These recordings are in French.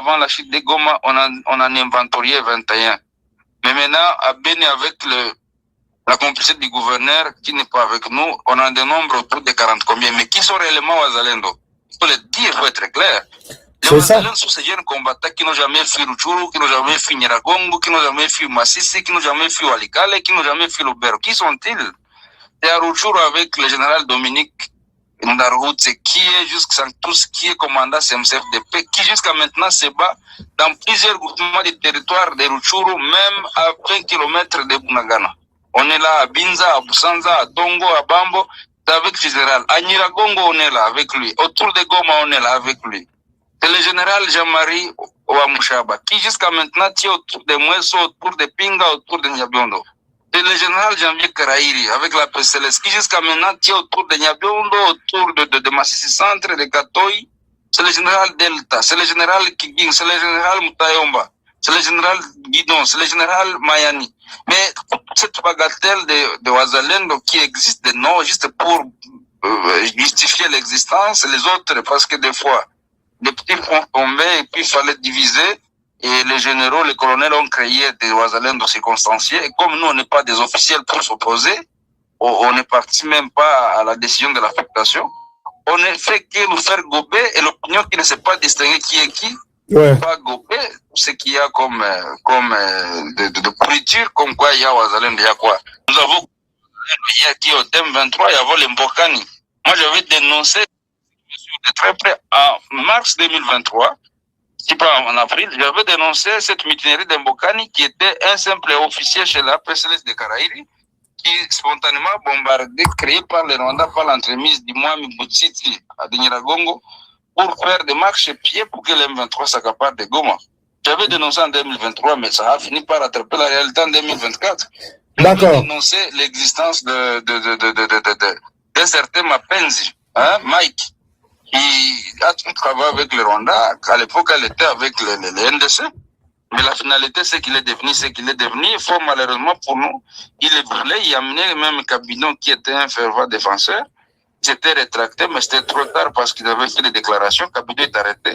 avant la chute des Goma, on en inventorié 21. Mais maintenant, à Béni, avec la complicité du gouverneur qui n'est pas avec nous, on a des nombres autour de 40 combien. Mais qui sont réellement Wazalendo? Il faut le dire, il faut être clair. Les Wazalendo sont ces jeunes combattants qui n'ont jamais fui Rutshuru, qui n'ont jamais fui Nyiragongo, qui n'ont jamais fui Massissi, qui n'ont jamais fui Walikale, qui n'ont jamais fui Lubero. Qui sont-ils? C'est à Rutshuru avec le général Dominique Ndaroutse, qui est jusqu'à tous, qui est commandant CMCFDP, qui jusqu'à maintenant se bat dans plusieurs groupements du territoire de Rutshuru, même à 20 km de Bunagana. On est là à Binza, à Busanza, à Dongo, à Bambo, c'est avec le général. À Nyiragongo, on est là avec lui. Autour de Goma, on est là avec lui. C'est le général Jean-Marie Ouamouchaba, qui jusqu'à maintenant tient autour de Mweso, autour de Pinga, autour de Nyabiondo. C'est le général Janvier Karairi, avec la PCLS, qui jusqu'à maintenant tient autour de Nyabiondo, autour de Massissi Centre, de Katoy. C'est le général Delta, c'est le général Kiging, c'est le général Moutayomba, c'est le général Guidon, c'est le général Mayani. Mais cette bagatelle de Wazalendo qui existe de nom, juste pour justifier l'existence, les autres, parce que des fois, les petits font tomber et puis il fallait diviser. Et les généraux, les colonels ont créé des Wazalendo circonstanciés. Et comme nous, on n'est pas des officiels pour s'opposer, on n'est parti même pas à la décision de l'affectation. On ne fait que nous faire gober et l'opinion qui ne sait pas distinguer qui est qui, pas gober ce qu'il y a comme de pourriture, comme quoi il y a Wazalendo, il y a quoi. Nous avons il y a qui au thème 23, il y a les Mbokani. Moi, j'avais dénoncé de très près en mars 2023. Si pas en avril, j'avais dénoncé cette mutinerie d'Mbokani qui était un simple officier chez la PCLS de Karairi qui spontanément bombardé, créé par les Rwandais par l'entremise du Mwami Boutsiti à Nyiragongo pour faire des marches pieds pour que l'M23 s'accapare de Goma. J'avais dénoncé en 2023, mais ça a fini par attraper la réalité en 2024. J'avais dénoncé l'existence d'un certain Mapenzi, Mike, qui a travaillé avec le Rwanda. À l'époque, elle était avec le NDC. Mais la finalité, c'est qu'il est devenu ce qu'il est devenu. Il faut malheureusement pour nous, il est brûlé. Il a amené même Kabidon, qui était un fervent défenseur. Il s'était rétracté, mais c'était trop tard parce qu'il avait fait des déclarations. Kabidon est arrêté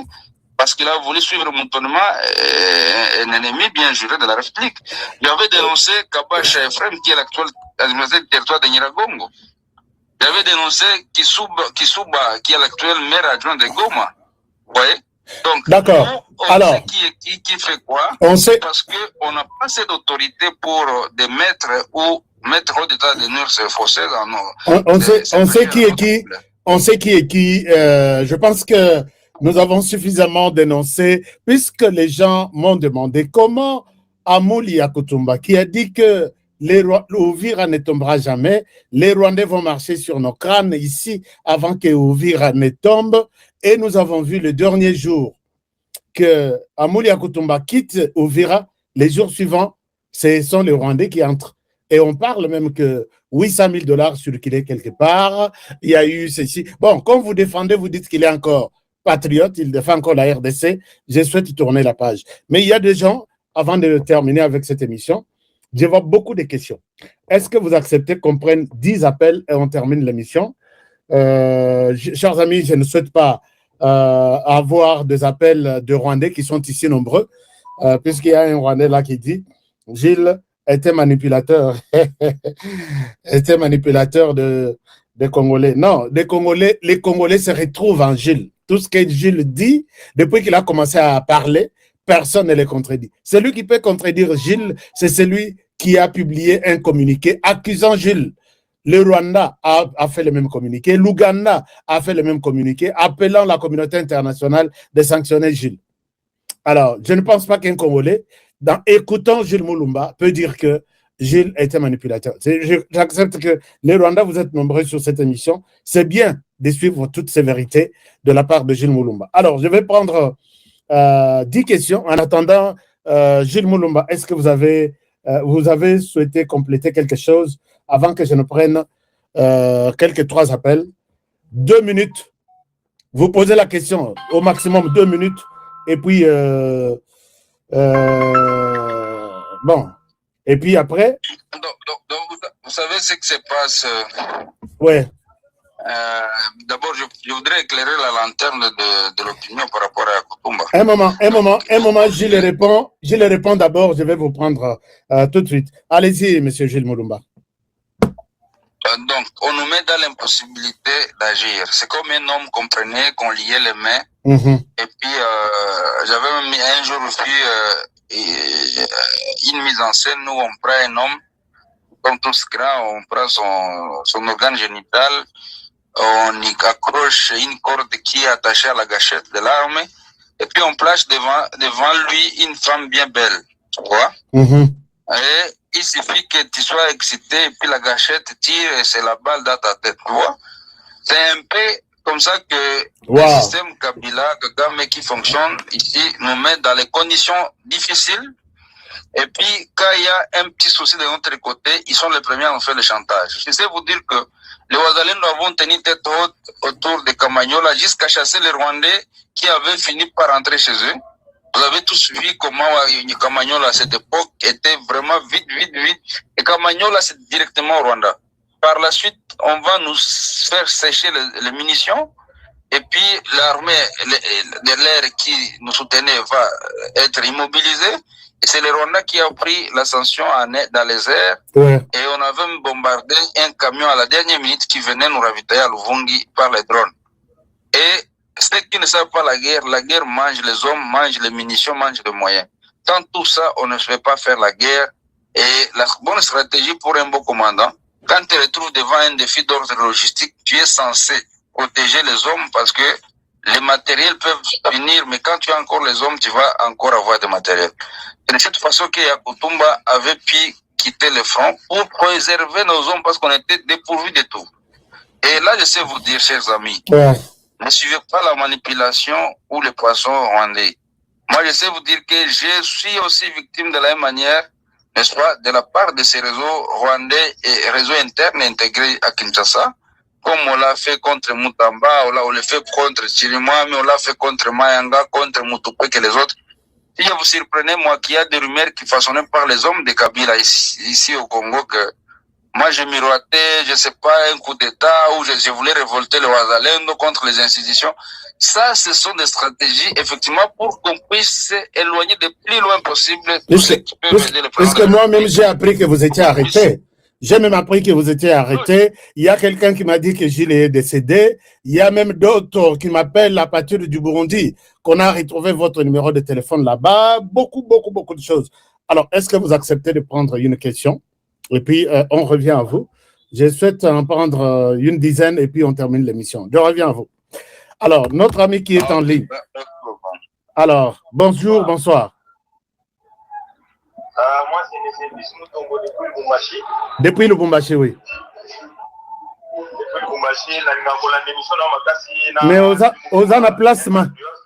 parce qu'il a voulu suivre moutonnement un ennemi bien juré de la République. Il avait dénoncé Kabash Ephraim, qui est l'actuel administrateur du territoire de Nyiragongo. Il avait dénoncé Kisuba, qui est l'actuel maire adjoint de Goma. Vous voyez? Donc, d'accord. Alors, sait qui fait quoi? On sait. Parce qu'on n'a pas assez d'autorité pour des maîtres ou mettre au d'état de nuire ces fossés dans nos. On sait qui est qui. On sait qui est qui. Je pense que nous avons suffisamment dénoncé, puisque les gens m'ont demandé comment Amouli Yakutumba, qui a dit que l'Ouvira ne tombera jamais, les Rwandais vont marcher sur nos crânes ici avant que Ouvira ne tombe. Et nous avons vu le dernier jour que Amouli Yakutumba quitte Ouvira. Les jours suivants, ce sont les Rwandais qui entrent. Et on parle même que 800 000 $ circulaient quelque part. Il y a eu ceci. Bon, comme vous défendez, vous dites qu'il est encore patriote, il défend encore la RDC. Je souhaite tourner la page. Mais il y a des gens, avant de terminer avec cette émission, je vois beaucoup de questions. Est-ce que vous acceptez qu'on prenne 10 appels et on termine l'émission? Chers amis, je ne souhaite pas avoir des appels de Rwandais qui sont ici nombreux, puisqu'il y a un Rwandais là qui dit « Gilles était manipulateur, était manipulateur des Congolais. » Non, les Congolais se retrouvent en Gilles. Tout ce que Gilles dit, depuis qu'il a commencé à parler, personne ne le contredit. Celui qui peut contredire Gilles, c'est celui qui a publié un communiqué accusant Gilles. Le Rwanda a fait le même communiqué, l'Ouganda a fait le même communiqué, appelant la communauté internationale de sanctionner Gilles. Alors, je ne pense pas qu'un Congolais, dans écoutant Gilles Mulumba, peut dire que Gilles était manipulateur. J'accepte que les Rwandais, vous êtes nombreux sur cette émission. C'est bien de suivre toutes ces vérités de la part de Gilles Mulumba. Alors, je vais prendre 10 questions. En attendant, Gilles Mulumba, est-ce que vous avez souhaité compléter quelque chose avant que je ne prenne quelques 3 appels? 2 minutes. Vous posez la question au maximum 2 minutes. Et puis, bon. Et puis après. Donc vous savez ce qui se passe. Ouais. D'abord, je voudrais éclairer la lanterne de l'opinion par rapport à Kutumba. Un moment, je le réponds d'abord, je vais vous prendre tout de suite. Allez-y, monsieur Gilles Moulumba. Donc, on nous met dans l'impossibilité d'agir. C'est comme un homme, comprenait, qu'on liait les mains. Et puis, j'avais mis un jour vu une mise en scène où on prend un homme, comme tous grands, on prend son organe génital, on y accroche une corde qui est attachée à la gâchette de l'arme, et puis on place devant lui une femme bien belle, tu vois. Et il suffit que tu sois excité, et puis la gâchette tire et c'est la balle dans ta tête, tu vois. C'est un peu comme ça que le système Kabila, Kagame qui fonctionne ici, nous met dans les conditions difficiles. Et puis, quand il y a un petit souci de notre côté, ils sont les premiers à nous faire le chantage. Je sais vous dire que les Ouazalendo avons tenu tête haute autour de Kamanyola jusqu'à chasser les Rwandais qui avaient fini par rentrer chez eux. Vous avez tous vu comment Kamanyola à cette époque était vraiment vite. Et Kamanyola, c'est directement au Rwanda. Par la suite, on va nous faire sécher les munitions. Et puis, l'armée de l'air qui nous soutenait va être immobilisée. Et c'est le Rwanda qui a pris l'ascension dans les airs. Et on avait bombardé un camion à la dernière minute qui venait nous ravitailler à Luvungi par les drones. Et ceux qui ne savent pas la guerre mange les hommes, mange les munitions, mange les moyens. Sans tout ça, on ne fait pas faire la guerre. Et la bonne stratégie pour un beau commandant, quand tu te retrouves devant un défi d'ordre logistique, tu es censé protéger les hommes parce que les matériels peuvent finir, mais quand tu as encore les hommes, tu vas encore avoir des matériels. Et de cette façon que Yakutumba avait pu quitter le front pour préserver nos hommes parce qu'on était dépourvus de tout. Et là, je sais vous dire, chers amis, ne suivez pas la manipulation ou les poissons rwandais. Moi, je sais vous dire que je suis aussi victime de la même manière, n'est-ce pas, de la part de ces réseaux rwandais et réseaux internes intégrés à Kinshasa, comme on l'a fait contre Mutamba, on l'a fait contre Chirimwami, on l'a fait contre Mayanga, contre Mutupé et les autres. Si vous surprenez, moi, qu'il y a des rumeurs qui façonnées par les hommes de Kabila ici au Congo, que moi, je miroitais, je sais pas, un coup d'État où je voulais révolter le Ouazalendo contre les institutions. Ça, ce sont des stratégies, effectivement, pour qu'on puisse s'éloigner le plus loin possible. Puisque moi-même, j'ai appris que vous étiez arrêté. J'ai même appris que vous étiez arrêté. Il y a quelqu'un qui m'a dit que Gilles est décédé. Il y a même d'autres qui m'appellent à partir du Burundi, qu'on a retrouvé votre numéro de téléphone là-bas. Beaucoup de choses. Alors, est-ce que vous acceptez de prendre une question? Et puis, on revient à vous. Je souhaite en prendre une dizaine et puis on termine l'émission. Je reviens à vous. Alors, notre ami qui est en ligne. Alors, bonjour, bonsoir. Moi, c'est M. Bismou Tongo depuis Lubumbashi. Depuis Lubumbashi, oui. Depuis Lubumbashi, mais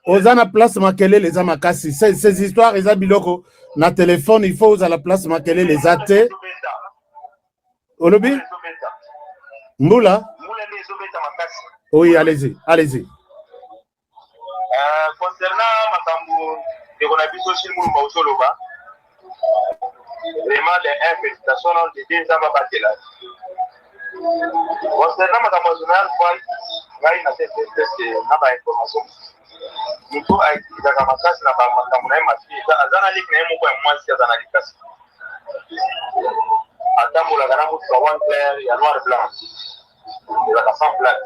Ozana plasma quel est les amakasi. Ces histoires, les abiloko, na téléphone, il faut à la plasma quel est les athées. Olobi? Moula? Oui, allez-y. Concernant Makambo, de Ronabiso Shimou Mausoloba, vraiment les félicitations de deux ans à Batela. Concernant Makambo Zonal, il n'a fait information. Nous avons été dans la masse, na Makambo na masi, azana lik na mo kwa mwasi azana likasi. Atambo la gana mutu wa clair ya noir blanc. De la sans plan.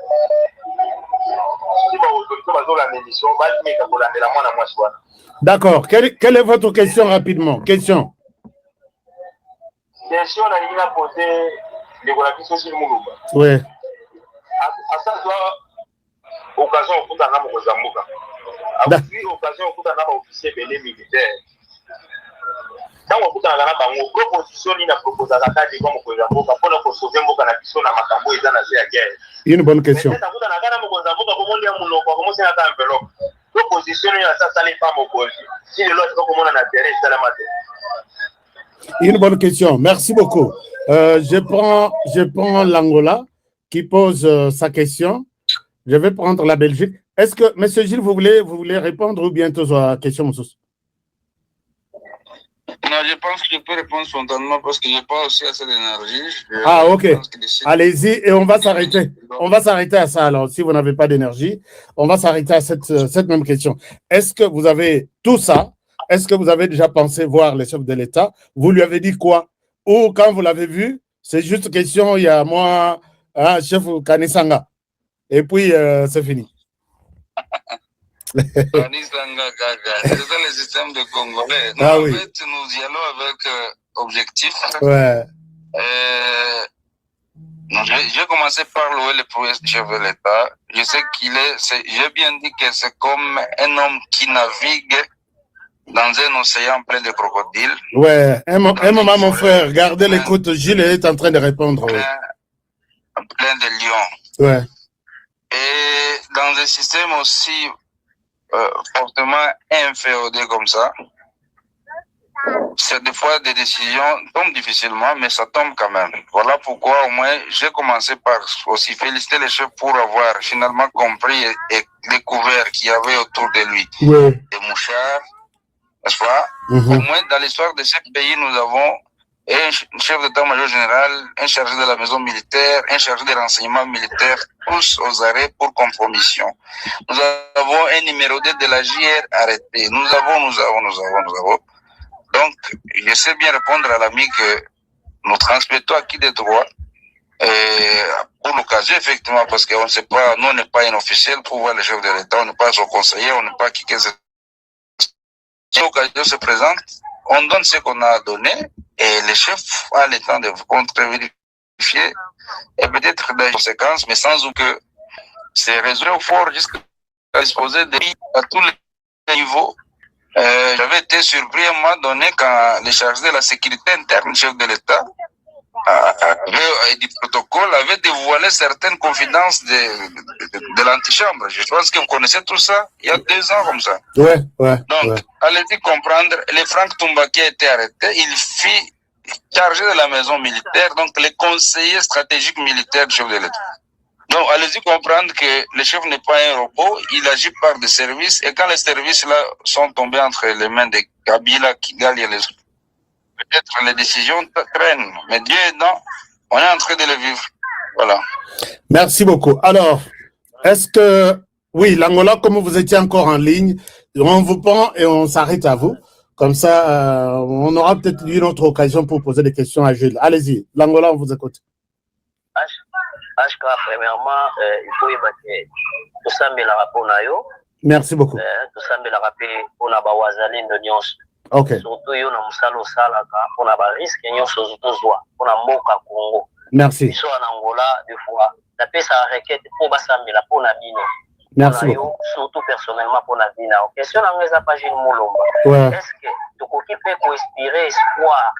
D'accord. Quelle est votre question rapidement? Question. Question à poser de Gonabiso sur Moulumba. Oui. À ça, occasion au Kouta Nama Kozambuka. À occasion au Kouta Nama officier belé militaire. Dans le Kouta Nama Bango, proposition ni na proposa la carte comme Kozambuka pour nous sauver Mboka na biso na makambo eza na la guerre. Une bonne question. Une bonne question. Merci beaucoup. Je prends l'Angola qui pose sa question. Je vais prendre la Belgique. Est-ce que, M. Gilles, vous voulez répondre ou bientôt à la question, Moussous? Non, je pense que je peux répondre spontanément parce que je n'ai pas aussi assez d'énergie. Ah, ok. Allez-y et on va s'arrêter. On va s'arrêter à ça alors, si vous n'avez pas d'énergie. On va s'arrêter à cette même question. Est-ce que vous avez tout ça? Est-ce que vous avez déjà pensé voir les chefs de l'État? Vous lui avez dit quoi? Ou quand vous l'avez vu, c'est juste question, il y a moi, chef Kanisanga. Et puis, c'est fini. Kanisanga, c'est ça le système de Congolais. Non, Ah, en oui. fait, nous y allons avec objectif. Ouais. J'ai commencé par louer le premier chef de l'État. Je sais qu'il j'ai bien dit que c'est comme un homme qui navigue dans un océan plein de crocodiles. Ouais, un moment, mon frère, gardez l'écoute. Gilles est en train de répondre. Plein de lions. Ouais. Et dans un système aussi fortement inféodé comme ça, c'est des fois des décisions tombent difficilement, mais ça tombe quand même. Voilà pourquoi au moins j'ai commencé par aussi féliciter les chefs pour avoir finalement compris et découvert qu'il y avait autour de lui des mouchards, n'est-ce pas? Au moins dans l'histoire de ce pays, nous avons un chef d'état-major général, un chargé de la maison militaire, un chargé des renseignements militaires, tous aux arrêts pour compromission. Nous avons un numéro 2 de la JR arrêté. Nous avons. Donc, je sais bien répondre à l'ami que nous transmettons acquis des droits pour l'occasion, effectivement, parce qu'on ne sait pas, nous, on n'est pas un officiel pour voir le chef de l'État, on n'est pas son conseiller, on n'est pas qui que c'est. Si l'occasion se présente, on donne ce qu'on a donné et le chef a le temps de contre-vérifier et peut-être des conséquences, mais sans que c'est résolu au fort jusqu'à disposer de à tous les niveaux. J'avais été surpris à un moment donné quand le chargé de la sécurité interne, chef de l'État, du protocole, avait dévoilé certaines confidences de l'antichambre. Je pense que vous connaissez tout ça il y a 2 ans comme ça. Ouais. Donc, allez-y comprendre, le Franck Toumbaki a été arrêté, il fit chargé de la maison militaire, donc les conseillers stratégiques militaires du chef de l'État. Donc, allez-y comprendre que le chef n'est pas un robot, il agit par des services, et quand les services-là sont tombés entre les mains de Kabila, Kigali et les autres, peut-être les décisions traînent, mais Dieu aidant, on est en train de le vivre. Voilà. Merci beaucoup. Alors, est-ce que, oui, l'Angola, comme vous étiez encore en ligne, on vous prend et on s'arrête à vous. Comme ça, on aura peut-être une autre occasion pour poser des questions à Gilles. Allez-y, l'Angola, on vous écoute. HK, premièrement, il faut évacuer tout ça, mais la rapport nayo. Merci beaucoup. Tout ça, mais la rappel, on a bawazali de nyonso. Ok. Surtout, yo na musalo salaka, on a ba risque nyonso zutozwa, on a moka Congo. Merci. Ils sont en Angola, des fois. La paix, ça requête pour basamela, pour la bine. Merci beaucoup. Surtout personnellement pour la bine. Question dans les pages de Moulomba. Ouais. Est-ce que tu peux inspirer espoir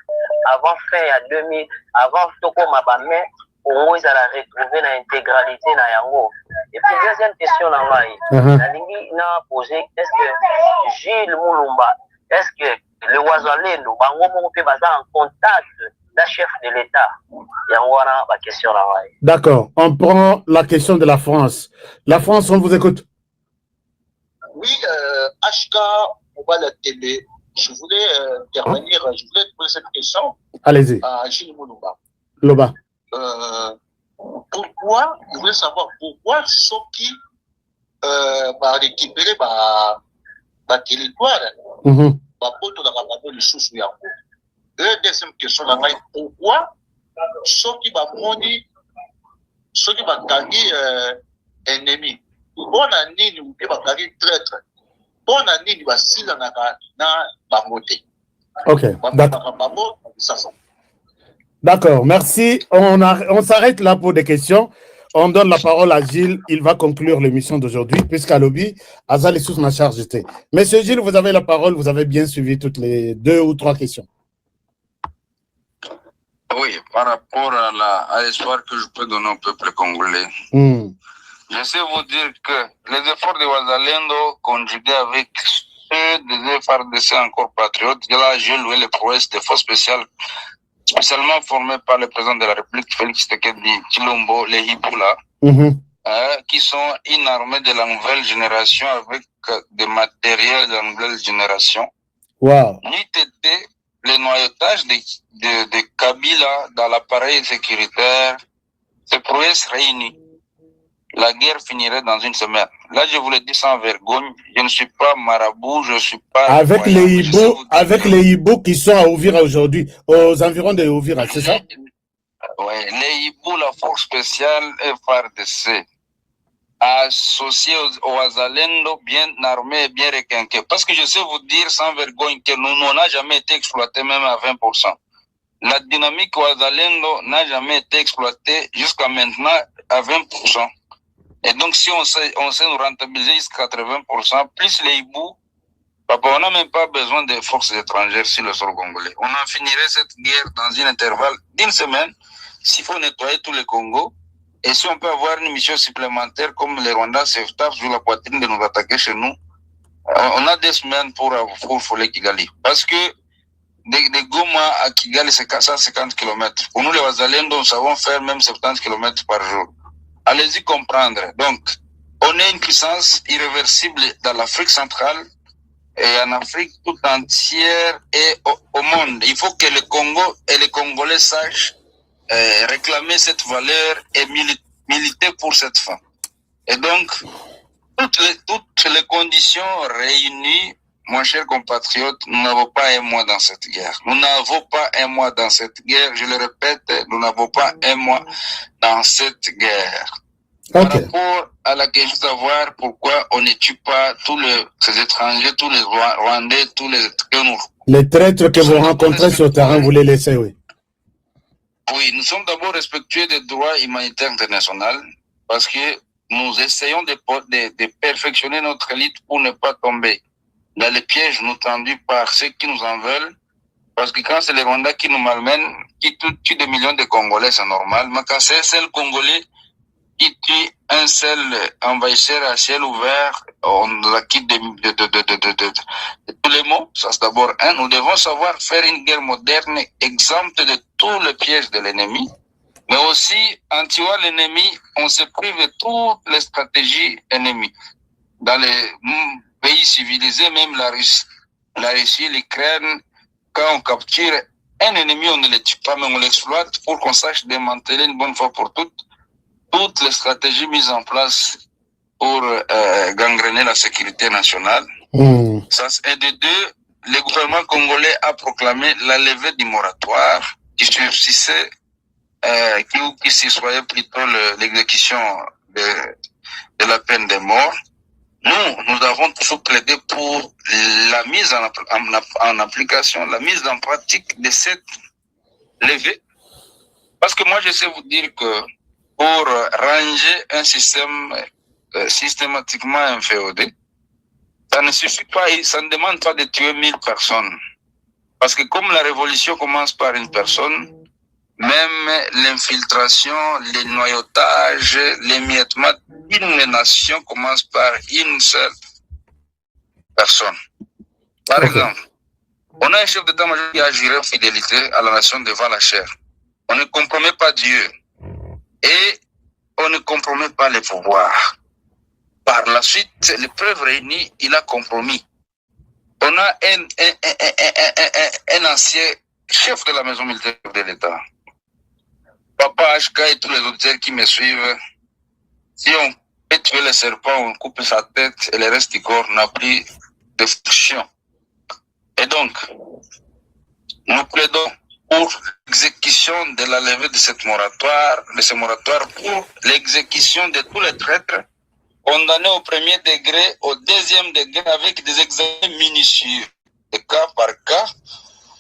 avant fin à 2000, avant Toko Mabame, Congo, ils allaient retrouver l'intégralité na yango. Et puis, deuxième question dans la ligne n'a posé, est-ce que Gilles Moulumba, est-ce que le Ouazalendo, Bango Moupe Baza en contact d'un chef de l'État? Yango na ba question dans la. D'accord. On prend la question de la France. La France, on vous écoute. Oui, HK, on va la télé. Je voulais intervenir, je voulais te poser cette question. Allez-y. À Gilles Moulumba. Loba. Pourquoi, je voulais savoir pourquoi ceux qui va récupérer ma territoire, va poto dans la bande de sous yango. Deuxième question, pourquoi ceux qui va moni, ceux qui va gagner ennemi, bon année ou qui va gagner traître, bon année va s'il en a na bangote. Ok, d'accord. D'accord, merci. On s'arrête là pour des questions. On donne la parole à Gilles. Il va conclure l'émission d'aujourd'hui, puisqu'à lobby, Azal est sous ma charge. Monsieur Gilles, vous avez la parole. Vous avez bien suivi toutes les 2 ou 3 questions. Oui, par rapport à l'espoir que je peux donner au peuple congolais. Je sais vous dire que les efforts de Ouazalendo conjugués avec ceux des FARDC encore patriotes, là, j'ai loué les prouesses des forces spéciales spécialement formés par le président de la République, Félix Tshisekedi Tshilombo, les Hippoula, qui sont une armée de la nouvelle génération avec des matériels de la nouvelle génération. Wow. N'eût été le noyautage de Kabila dans l'appareil sécuritaire, ces prouesses réunies, la guerre finirait dans une semaine. Là, je vous le dis sans vergogne, je ne suis pas marabout, je ne suis pas... Avec les hiboux qui sont à Ouvira aujourd'hui, aux environs de Ouvira, c'est ça? Oui, les hiboux, la force spéciale FARDC, associés aux Azalendo, bien armés et bien requinqués. Parce que je sais vous dire sans vergogne que nous n'avons jamais été exploités même à 20%. La dynamique aux Azalendo n'a jamais été exploitée jusqu'à maintenant à 20%. Et donc, si on sait nous rentabiliser jusqu'à 80%, plus les hiboux, papa, on n'a même pas besoin de forces étrangères sur le sol congolais. On en finirait cette guerre dans un intervalle d'une semaine, s'il faut nettoyer tout le Congo. Et si on peut avoir une mission supplémentaire comme les Rwandais se tapent sur la poitrine de nous attaquer chez nous, on a des semaines pour fouler Kigali. Parce que de Goma à Kigali, c'est 450 km. Pour nous, les Wazalendo, nous savons faire même 70 km par jour. Allez-y comprendre. Donc, on est une puissance irréversible dans l'Afrique centrale et en Afrique tout entière et au monde. Il faut que le Congo et les Congolais sachent réclamer cette valeur et militer pour cette fin. Et donc, toutes les conditions réunies, mon cher compatriote, nous n'avons pas un mois dans cette guerre. Nous n'avons pas un mois dans cette guerre. Je le répète, nous n'avons pas un mois dans cette guerre. Okay. Par rapport à la question de savoir pourquoi on ne tue pas tous ces étrangers, tous les Rwandais, tous les traîtres que vous rencontrez sur le terrain, vous les laissez, oui. Oui, nous sommes d'abord respectueux des droits humanitaires internationaux parce que nous essayons de perfectionner notre élite pour ne pas tomber dans les pièges nous tendus par ceux qui nous en veulent. Parce que quand c'est les Rwandais qui nous malmènent, qui tuent des millions de Congolais, c'est normal. Mais quand c'est le Congolais qui tue un seul envahisseur à ciel ouvert, on la quitte de tous les mots. Ça, c'est d'abord un. Nous devons savoir faire une guerre moderne exempte de tous les pièges de l'ennemi. Mais aussi, en tuant l'ennemi, on se prive de toutes les stratégies ennemies. Dans les pays civilisés, même la Russie, l'Ukraine, quand on capture un ennemi, on ne le tue pas, mais on l'exploite pour qu'on sache démanteler une bonne fois pour toutes les stratégies mises en place pour gangréner la sécurité nationale. Ça, et de deux, le gouvernement congolais a proclamé la levée du moratoire qui subsistait, qui s'y plutôt l'exécution de la peine de mort. Nous avons toujours plaidé pour la mise en application, la mise en pratique de cette levée. Parce que moi, je sais vous dire que pour ranger un système systématiquement inféodé, ça ne suffit pas, ça ne demande pas de tuer 1000 personnes. Parce que comme la révolution commence par une personne, même l'infiltration, les noyautages, l'émiettement d'une nation commence par une seule personne. Par exemple, on a un chef d'état-major qui a juré fidélité à la nation devant la chair. On ne compromet pas Dieu et on ne compromet pas les pouvoirs. Par la suite, les preuves réunies, il a compromis. On a un ancien chef de la maison militaire de l'État. Papa HK et tous les auditeurs qui me suivent, si on peut tuer le serpent, on coupe sa tête et le reste du corps n'a plus de fonction. Et donc, nous plaidons pour l'exécution de la levée de ce moratoire pour l'exécution de tous les traîtres condamnés au premier degré, au deuxième degré, avec des examens minutieux, de cas par cas,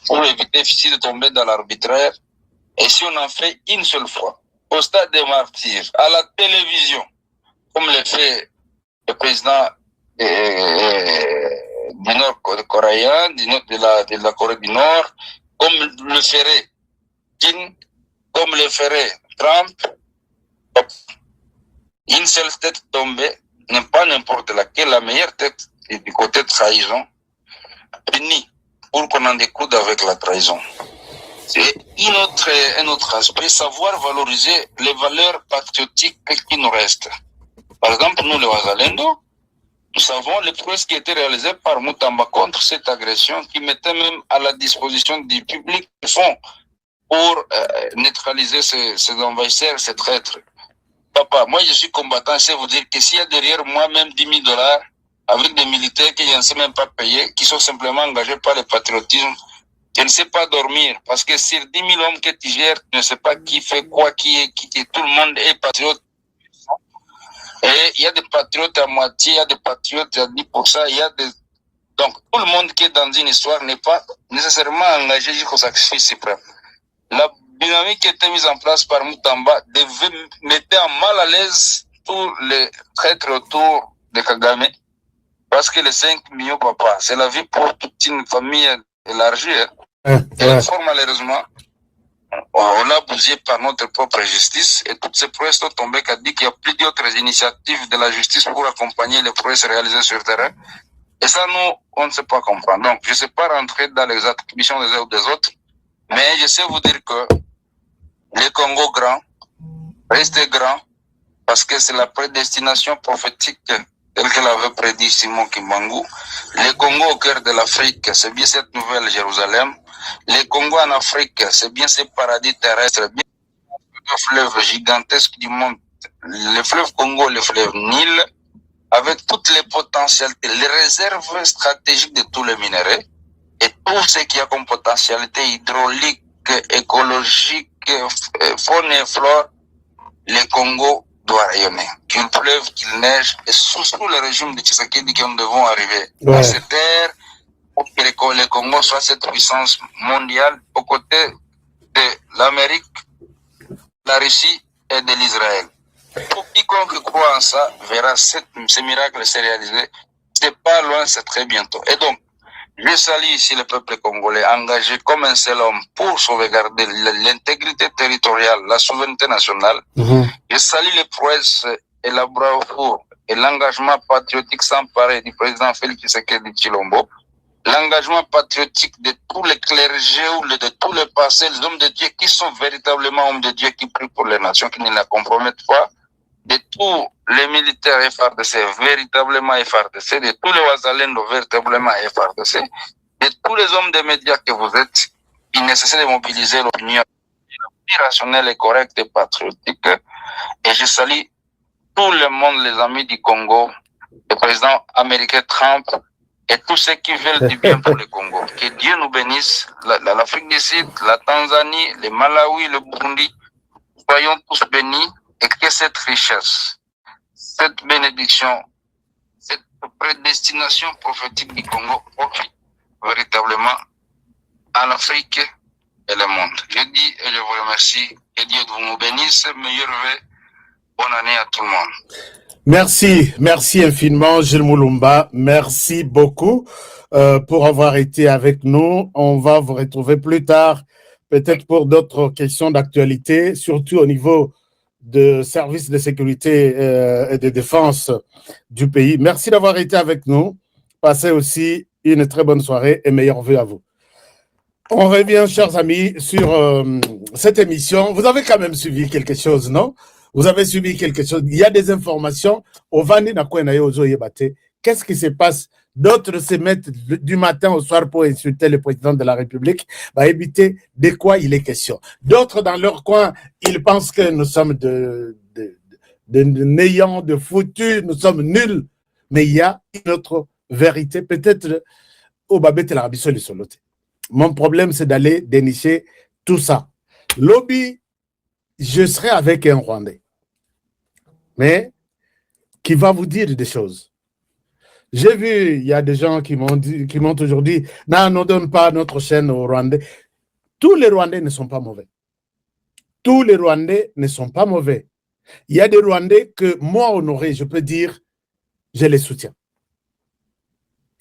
pour éviter de tomber dans l'arbitraire. Et si on en fait une seule fois, au stade des martyrs, à la télévision, comme le fait le président du Nord-Coréen, de la Corée du Nord, comme le ferait Kim, comme le ferait Trump, une seule tête tombée, n'est pas n'importe laquelle, la meilleure tête est du côté de trahison, punie pour qu'on en découde avec la trahison. C'est un autre aspect, savoir valoriser les valeurs patriotiques qui nous restent. Par exemple, nous les Wazalendo, Nous savons les prouesses qui étaient réalisées par Moutamba contre cette agression, qui mettait même à la disposition du public le fonds pour neutraliser ces envahisseurs, ces traîtres. Papa, moi je suis combattant, je sais vous dire que s'il y a derrière moi même $10 000 avec des militaires que je ne sais même pas payer, qui sont simplement engagés par le patriotisme, je ne sais pas dormir. Parce que sur 10 000 hommes que tu gères, tu ne sais pas qui fait quoi, qui est, tout le monde est patriote. Et il y a des patriotes à moitié, il y a des patriotes à 10%, il y a des... Donc, tout le monde qui est dans une histoire n'est pas nécessairement engagé jusqu'au sacrifice suprême. La dynamique qui était mise en place par Moutamba devait mettre en mal à l'aise tous les traîtres autour de Kagame. Parce que les 5 millions, papa, c'est la vie pour toute une famille élargie. Et fort malheureusement, on l'a bousillé par notre propre justice et toutes ces prouesses sont tombées qu'a dit qu'il y a plus d'autres initiatives de la justice pour accompagner les prouesses réalisées sur le terrain. Et ça, nous, on ne sait pas comprendre. Donc, je ne sais pas rentrer dans les attributions des uns ou des autres, mais je sais vous dire que le Congo grand reste grand parce que c'est la prédestination prophétique telle que l'avait prédit Simon Kimbangu. Le Congo au cœur de l'Afrique, c'est bien cette nouvelle Jérusalem. Le Congo en Afrique, c'est bien ce paradis terrestre, bien le fleuve gigantesque du monde, le fleuve Congo, le fleuve Nil, avec toutes les potentialités, les réserves stratégiques de tous les minéraux et tout ce qu'il y a comme potentialité hydraulique, écologique, faune et flore, le Congo doit rayonner. Qu'il pleuve, qu'il neige, et sous le régime de Tshisekedi que nous devons arriver à cette ère pour que le Congo soit cette puissance mondiale aux côtés de l'Amérique, la Russie et de l'Israël. Pour quiconque croit en ça, verra ce miracle se réaliser. C'est pas loin, c'est très bientôt. Et donc, je salue ici le peuple congolais engagé comme un seul homme pour sauvegarder l'intégrité territoriale, la souveraineté nationale. Je salue les prouesses et la bravoure et l'engagement patriotique sans pareil du président Félix Tshisekedi Tshilombo. L'engagement patriotique de tous les clergés ou de tous les passés, les hommes de Dieu qui sont véritablement hommes de Dieu qui prient pour les nations, qui ne la compromettent pas, de tous les militaires FRDC véritablement FRDC, de tous les Wazalendo véritablement FRDC, de tous les hommes des médias que vous êtes, il est nécessaire de mobiliser l'opinion rationnelle et correcte et patriotique. Et je salue tout le monde, les amis du Congo, le président américain Trump, et tous ceux qui veulent du bien pour le Congo. Que Dieu nous bénisse, l'Afrique du Sud, la Tanzanie, le Malawi, le Burundi, soyons tous bénis et que cette richesse, cette bénédiction, cette prédestination prophétique du Congo profite véritablement à l'Afrique et le monde. Je dis et je vous remercie, que Dieu vous bénisse, meilleur vœu, bonne année à tout le monde. Merci infiniment, Gilles Moulumba. Merci beaucoup pour avoir été avec nous. On va vous retrouver plus tard, peut-être pour d'autres questions d'actualité, surtout au niveau de services de sécurité et de défense du pays. Merci d'avoir été avec nous. Passez aussi une très bonne soirée et meilleurs vœux à vous. On revient, chers amis, sur cette émission. Vous avez quand même suivi quelque chose, non? Vous avez suivi quelque chose. Il y a des informations. Qu'est-ce qui se passe? D'autres se mettent du matin au soir pour insulter le président de la République. Va éviter de quoi il est question. D'autres, dans leur coin, ils pensent que nous sommes de néants, de foutus, nous sommes nuls. Mais il y a une autre vérité. Peut-être au Babette la Rabbi Solote. Mon problème, c'est d'aller dénicher tout ça. Lobby, je serai avec un Rwandais, mais qui va vous dire des choses. J'ai vu, il y a des gens qui m'ont toujours dit, non, ne donne pas notre chaîne aux Rwandais. Tous les Rwandais ne sont pas mauvais. Tous les Rwandais ne sont pas mauvais. Il y a des Rwandais que moi, Honoré, je peux dire, je les soutiens.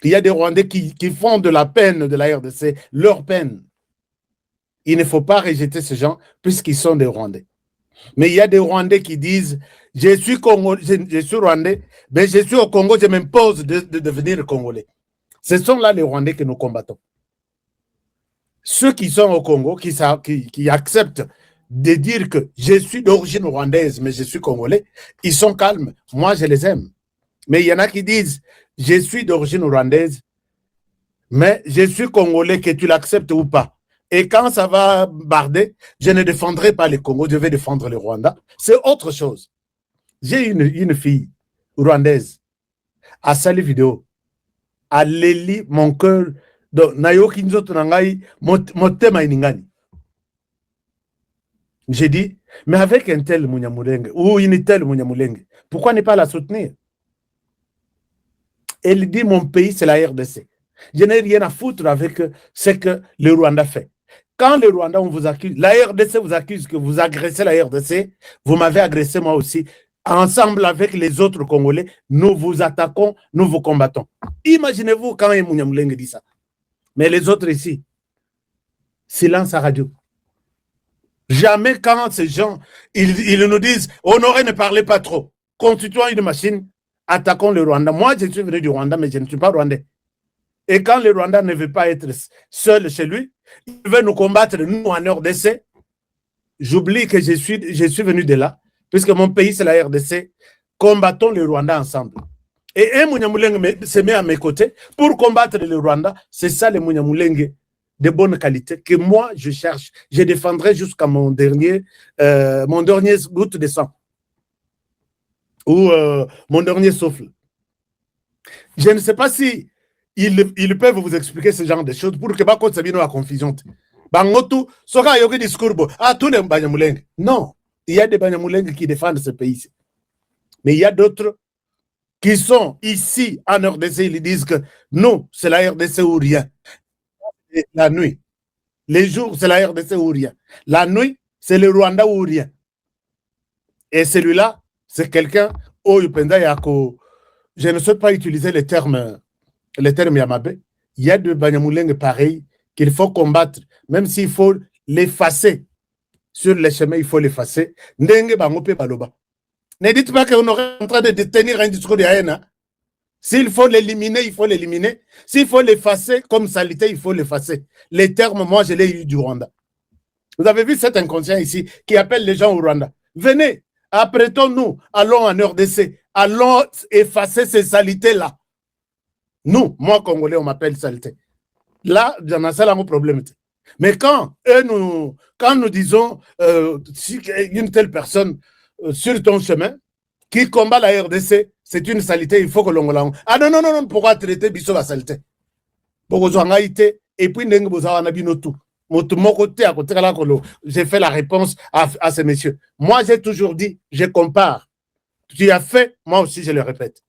Il y a des Rwandais qui font de la peine de la RDC, leur peine. Il ne faut pas rejeter ces gens puisqu'ils sont des Rwandais. Mais il y a des Rwandais qui disent, je suis Rwandais, mais je suis au Congo, je m'impose de devenir Congolais. Ce sont là les Rwandais que nous combattons. Ceux qui sont au Congo, qui acceptent de dire que je suis d'origine rwandaise, mais je suis Congolais, ils sont calmes. Moi, je les aime. Mais il y en a qui disent, je suis d'origine rwandaise, mais je suis congolais, que tu l'acceptes ou pas. Et quand ça va barder, je ne défendrai pas les Congos, je vais défendre le Rwanda. C'est autre chose. J'ai une fille rwandaise à sali vidéo, à Leli, mon cœur, Nayoki Nzoto Nangai, Motema Iningani. J'ai dit, mais avec un tel Munyamulenge, ou une telle Munyamulenge, pourquoi ne pas la soutenir? Elle dit, mon pays, c'est la RDC. Je n'ai rien à foutre avec ce que le Rwanda fait. Quand le Rwanda, on vous accuse, la RDC vous accuse que vous agressez la RDC, vous m'avez agressé moi aussi. Ensemble avec les autres Congolais, nous vous attaquons, nous vous combattons. Imaginez-vous quand Munyamulenge dit ça. Mais les autres ici, silence à radio. Jamais quand ces gens, ils nous disent, Honoré, ne parlez pas trop. Constituons une machine, attaquons le Rwanda. Moi, je suis venu du Rwanda, mais je ne suis pas rwandais. Et quand le Rwanda ne veut pas être seul chez lui, il veut nous combattre, nous, en RDC. J'oublie que je suis venu de là, puisque mon pays, c'est la RDC. Combattons le Rwanda ensemble. Et un Munyamulenge se met à mes côtés pour combattre le Rwanda. C'est ça, le Munyamulenge de bonne qualité que moi, je cherche. Je défendrai jusqu'à mon dernier goutte de sang. Ou mon dernier souffle. Je ne sais pas si ils peuvent vous expliquer ce genre de choses pour que Bako Sabino a confusion. Bangotu, Soka Yogi discours, tous les Banyamulenge. Non, il y a des Banyamulenge qui défendent ce pays. Mais il y a d'autres qui sont ici en RDC, ils disent que non, c'est la RDC ou rien. La nuit. Les jours, c'est la RDC ou rien. La nuit, c'est le Rwanda ou rien. Et celui-là, c'est quelqu'un, je ne sais pas utiliser les termes Yamabé. Il y a de Banyamulenge pareils qu'il faut combattre, même s'il faut l'effacer. Sur les chemins, il faut l'effacer. Ne dites pas qu'on est en train de détenir un discours de haine. S'il faut l'éliminer, il faut l'éliminer. S'il faut l'effacer comme saleté, il faut l'effacer. Les termes, moi, je l'ai eu du Rwanda. Vous avez vu cet inconscient ici qui appelle les gens au Rwanda. Venez, apprêtons-nous, allons en RDC, allons effacer ces saletés-là. Nous, moi, Congolais, on m'appelle saleté. Là, j'en ai ça là mon problème. Mais quand nous disons si une telle personne sur ton chemin qui combat la RDC, c'est une saleté, il faut que l'on l'a. Ah non, non, non, non, pourquoi traiter Bisso la saleté? Pour que vous été et puis j'ai fait la réponse à ces messieurs. Moi, j'ai toujours dit, je compare. Tu as fait, moi aussi, je le répète.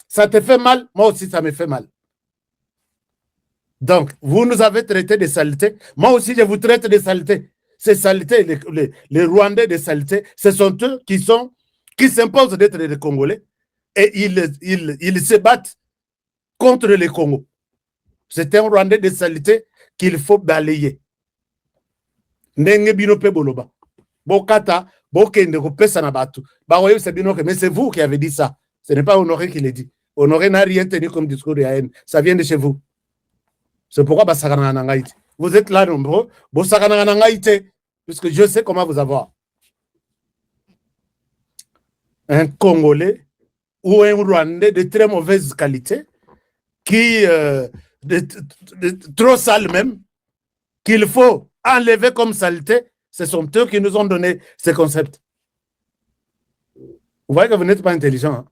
Ça te fait mal, moi aussi, ça me fait mal. Donc, vous nous avez traité de saleté, moi aussi, je vous traite de saleté. Ces saletés, les Rwandais de saleté, ce sont eux qui s'imposent d'être des Congolais et ils se battent contre les Congos. C'est un Rwandais de saleté qu'il faut balayer. Mais c'est vous qui avez dit ça. Ce n'est pas Honoré qui l'a dit. Honoré n'a rien tenu comme discours de haine. Ça vient de chez vous. C'est pourquoi vous êtes là nombreux. Puisque je sais comment vous avoir. Un Congolais ou un Rwandais de très mauvaise qualité qui trop sale même, qu'il faut enlever comme saleté, ce sont eux qui nous ont donné ce concept. Vous voyez que vous n'êtes pas intelligent. Hein?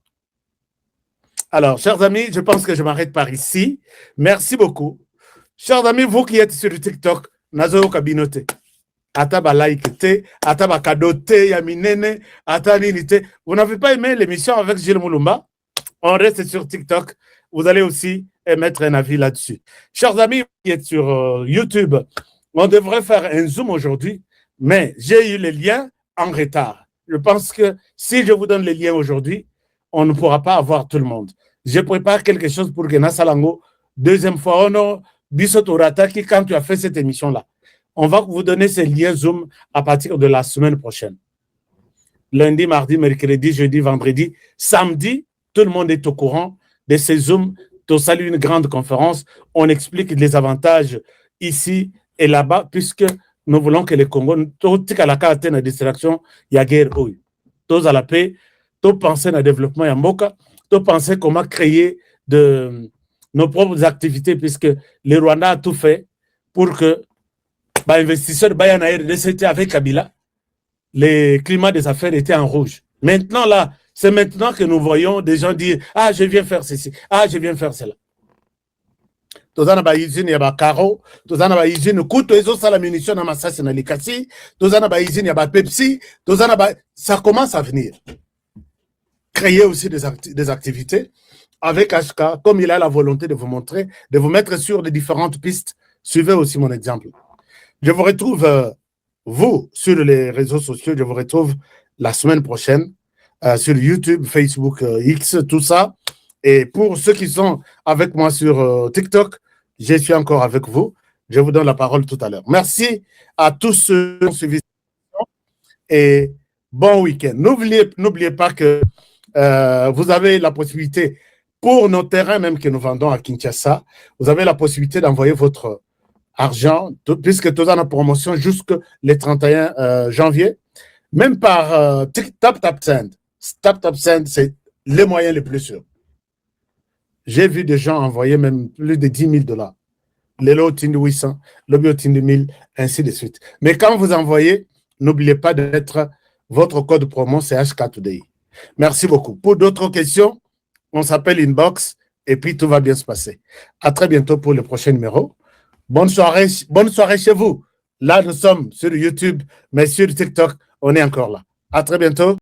Alors, chers amis, je pense que je m'arrête par ici. Merci beaucoup. Chers amis, vous qui êtes sur TikTok, Nazo Kabinote, Ataba like te, Ataba kadote, Yaminene, Ataninite. Vous n'avez pas aimé l'émission avec Gilles Moulumba? On reste sur TikTok. Vous allez aussi émettre un avis là-dessus. Chers amis qui êtes sur YouTube, on devrait faire un Zoom aujourd'hui, mais j'ai eu les liens en retard. Je pense que si je vous donne les liens aujourd'hui, on ne pourra pas avoir tout le monde. Je prépare quelque chose pour Gena Salango. Deuxième fois, Ono Bisotorataki, quand tu as fait cette émission-là. On va vous donner ces liens Zoom à partir de la semaine prochaine. Lundi, mardi, mercredi, jeudi, vendredi, samedi, tout le monde est au courant de ces Zooms. On salue une grande conférence. On explique les avantages ici et là-bas, puisque nous voulons que les Congos, tout à la carte de distraction, il y a guerre. Tous à la paix, tout penser à développement, il y a Mboka, de penser comment créer nos propres activités, puisque le Rwanda a tout fait pour que l'investisseur c'était avec Kabila, le climat des affaires était en rouge. Maintenant, là, c'est maintenant que nous voyons des gens dire « Ah, je viens faire ceci. Ah, je viens faire cela. » Tozana ba usine ya ba Caro, tozana ba usine kuto ezo sala munition na masasi na likasi, tozana ba usine ya ba Pepsi, tozana ba ça commence à venir. Créer aussi des activités avec HK, comme il a la volonté de vous montrer, de vous mettre sur les différentes pistes. Suivez aussi mon exemple. Je vous retrouve, vous, sur les réseaux sociaux, je vous retrouve la semaine prochaine sur YouTube, Facebook, X, tout ça. Et pour ceux qui sont avec moi sur TikTok, je suis encore avec vous. Je vous donne la parole tout à l'heure. Merci à tous ceux qui ont suivi et bon week-end. N'oubliez pas que vous avez la possibilité, pour nos terrains même que nous vendons à Kinshasa, vous avez la possibilité d'envoyer votre argent, puisque tout est en promotion jusqu'au 31 janvier, même par TapTapSend. TapTapSend, c'est le moyen le plus sûr. J'ai vu des gens envoyer même plus de 10 000 $. Les lots de 800, le bio de 1000, ainsi de suite. Mais quand vous envoyez, n'oubliez pas de mettre votre code promo, c'est HK Today. Merci beaucoup. Pour d'autres questions, on s'appelle Inbox et puis tout va bien se passer. À très bientôt pour le prochain numéro. Bonne soirée chez vous. Là, nous sommes sur YouTube, mais sur TikTok, on est encore là. À très bientôt.